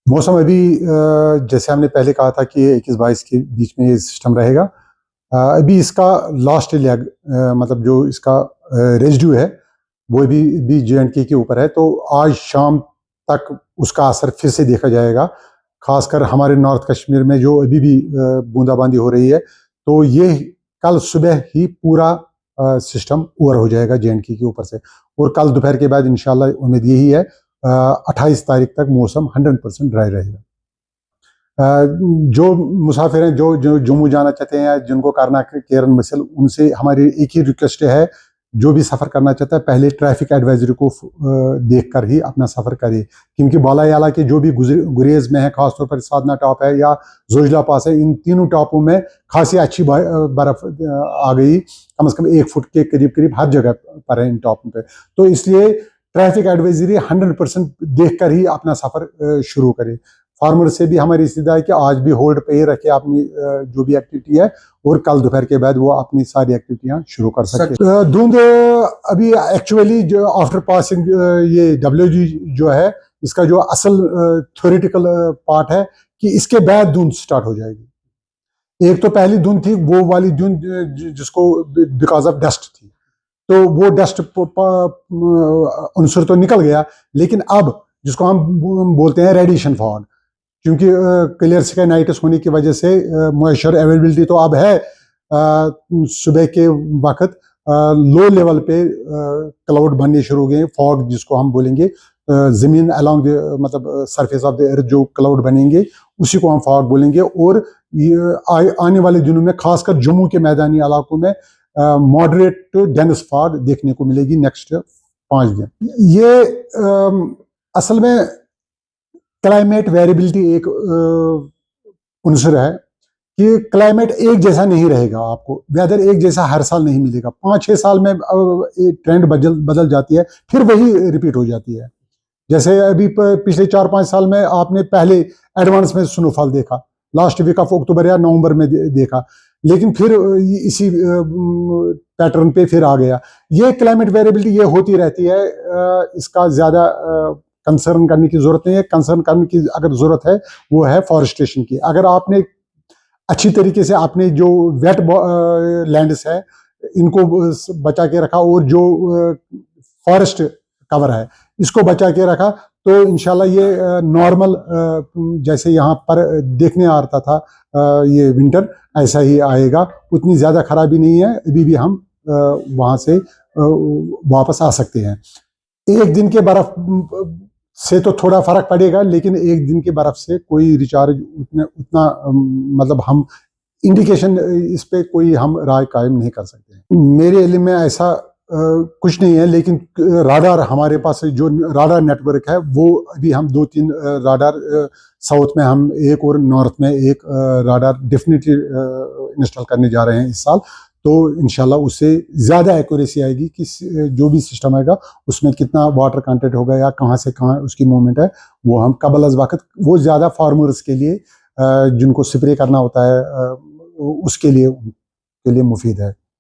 मौसम अभी जैसे हमने पहले कहा था कि 21-22 के बीच में ये सिस्टम रहेगा। अभी इसका लास्ट लेग मतलब जो इसका रेजिड्यू है वो भी जे.एंड.के के ऊपर है, तो आज शाम तक उसका असर फिर से देखा जाएगा। खासकर हमारे नॉर्थ कश्मीर में जो अभी भी बूंदाबांदी हो रही है, तो ये कल सुबह ही पूरा सिस्टम ओवर हो जाएगा जे.एंड.के के ऊपर से, और कल दोपहर के बाद इंशाल्लाह उम्मीद यही है 28 तारीख तक मौसम 100% ड्राई रहेगा। जो मुसाफिर हैं जो जो जम्मू जाना चाहते हैं, जिनको करना केरन मसल, उनसे हमारी एक ही रिक्वेस्ट है, जो भी सफ़र करना चाहता है पहले ट्रैफिक एडवाइजरी को देखकर ही अपना सफ़र करे, क्योंकि बालायाला के जो भी गुरेज में है, खासतौर पर साधना टॉप है या जोजिला पास है, इन तीनों टॉपों में खासी अच्छी बर्फ़ आ गई, कम से कम 1 फुट के करीब हर जगह पर है इन टॉपों पे। तो इसलिए ट्रैफिक एडवाइजरी 100% देखकर ही अपना सफ़र शुरू करें। फार्मर से भी हमारी इस्तीदा है कि आज भी होल्ड पे ही रखे अपनी जो भी एक्टिविटी है, और कल दोपहर के बाद वो अपनी सारी एक्टिविटियां शुरू कर सकते हैं। धुंध अभी एक्चुअली जो आफ्टर पासिंग ये WG जो है, इसका जो असल थ्योरेटिकल पार्ट है कि इसके बाद धुंध स्टार्ट हो जाएगी। एक तो पहली धुंध थी वो वाली धुंध जिसको बिकॉज ऑफ डस्ट थी, तो वो डस्ट अंसुर तो निकल गया, लेकिन अब जिसको हम बोलते हैं रेडिएशन फॉग, क्योंकि क्लियर स्काइनाइटिस होने की वजह से मॉइस्चर अवेलेबिलिटी तो अब है, सुबह के वक्त लो लेवल पे क्लाउड बनने शुरू हो गए, फॉग जिसको हम बोलेंगे, ज़मीन अलॉन्ग मतलब सरफेस ऑफ द अर्थ जो क्लाउड बनेंगे उसी को हम फॉग बोलेंगे। और ये आने वाले दिनों में खासकर जम्मू के मैदानी इलाकों में मॉडरेट टू डेंस फॉग देखने को मिलेगी नेक्स्ट 5 दिन। ये असल में क्लाइमेट वेरिएबिलिटी एक उनसर है कि क्लाइमेट एक जैसा नहीं रहेगा, आपको वेदर एक जैसा हर साल नहीं मिलेगा। 5-6 साल में ट्रेंड बदल जाती है, फिर वही रिपीट हो जाती है। जैसे अभी पिछले 4-5 साल में आपने पहले एडवांस में स्नोफॉल देखा, लास्ट वीक ऑफ अक्टूबर या नवंबर में देखा, लेकिन फिर इसी पैटर्न पे फिर आ गया। ये क्लाइमेट वेरिएबिलिटी ये होती रहती है, इसका ज़्यादा कंसर्न करने की ज़रूरत नहीं है। कंसर्न करने की अगर ज़रूरत है वो है फॉरेस्टेशन की। अगर आपने अच्छी तरीके से आपने जो वेट लैंड्स है इनको बचा के रखा, और जो फॉरेस्ट कवर है इसको बचा के रखा, तो इंशाल्लाह ये नॉर्मल जैसे यहाँ पर देखने आ रहा था ये विंटर, ऐसा ही आएगा। उतनी ज़्यादा खराबी नहीं है, अभी भी हम वहाँ से वापस आ सकते हैं। एक दिन के बर्फ से तो थोड़ा फर्क पड़ेगा, लेकिन एक दिन की बर्फ से कोई रिचार्ज उतना मतलब हम इंडिकेशन इस पे कोई हम राय कायम नहीं कर सकते। मेरे इल्म में ऐसा कुछ नहीं है, लेकिन राडार हमारे पास जो राडार नेटवर्क है वो अभी हम 2-3 राडार साउथ में हम एक, और नॉर्थ में एक राडार डेफिनेटली इंस्टॉल करने जा रहे हैं इस साल। तो इंशाल्लाह उससे ज़्यादा एक्यूरेसी आएगी कि जो भी सिस्टम आएगा उसमें कितना वाटर कंटेंट होगा या कहाँ से कहाँ उसकी मूवमेंट है, वो हम कबल अज़ वक्त, वो ज़्यादा फार्मर्स के लिए जिनको स्प्रे करना होता है उसके लिए मुफीद है।